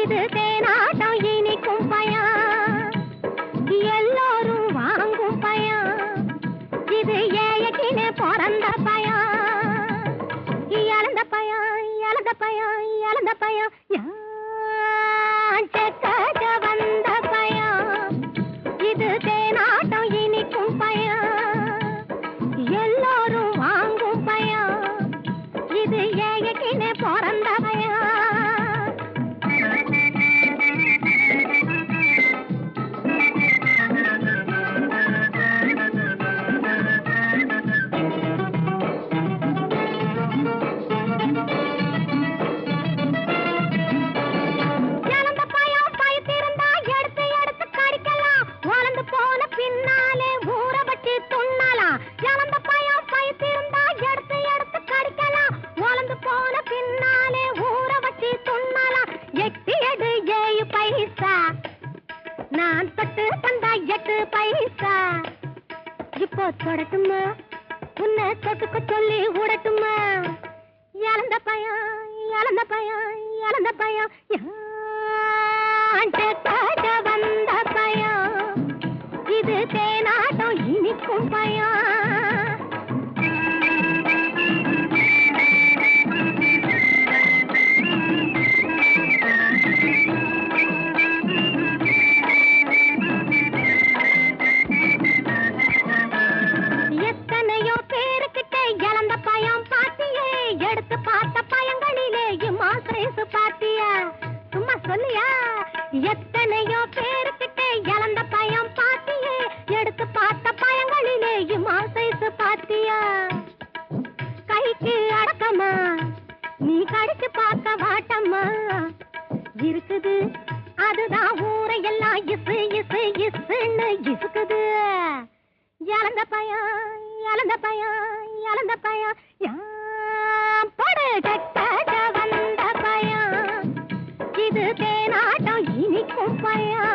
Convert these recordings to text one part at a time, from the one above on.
இது தேனாட்டம் இனிக்கும் பயம், எல்லோரும் வாங்கும் பயம், இது ஏயக்கினே பிறந்த பயம், இழந்த பயம், இழந்த பயம், இழந்த பயம், செக்காக வந்த பயம், இது தேனாட்டம் இனிக்கும் பயம், எல்லோரும் வாங்கும் பயம், இது ஏயக்கினே பிறந்த பயம். நான் தொட்டு தந்தா 8 பைசா, இப்போ தொடட்டுமா உன்னை தொட்டுக்க சொல்லி விடட்டுமா? இழந்த பயம், இழந்த பயம், இழந்த பயம், வந்த பயம், இது தேனாட்டம் இனிக்கும் பயம். எடுத்து பார்த்த பயங்களிலே இமாசைசு பாத்தியா? சும்மா சொல்லியா? எத்தனையோ பேருக்கிட்ட இழந்த பயம் பாத்தியே, எடுத்து பார்த்த பயங்களிலே இமாசைசு பாத்தியா? கைக்கு அடக்கமா நீ கடிச்சு பார்க்க வாட்டம்மா இருக்குது, அதுதான் ஊரையெல்லாம் இசு இசு இசுன்னு இசுக்குது. இழந்த பயம், இழந்த பயம், இழந்த பயம், வந்த பயம், இது தேனாட்டம் இனிக்கும் பயம்.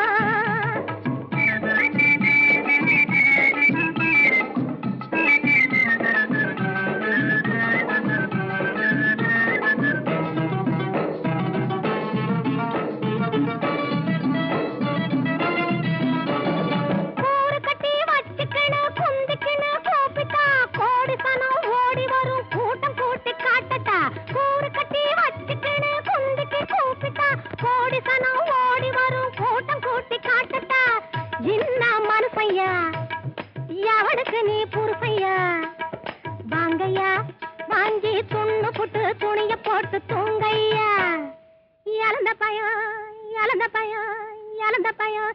எவனுக்கு நீ புருஷையா? வாங்கையா, வாங்கி துண்ணு புட்டு துணிய போட்டு தூங்கையா. இழந்த பயம், இழந்த பயம், இழந்த பயம்.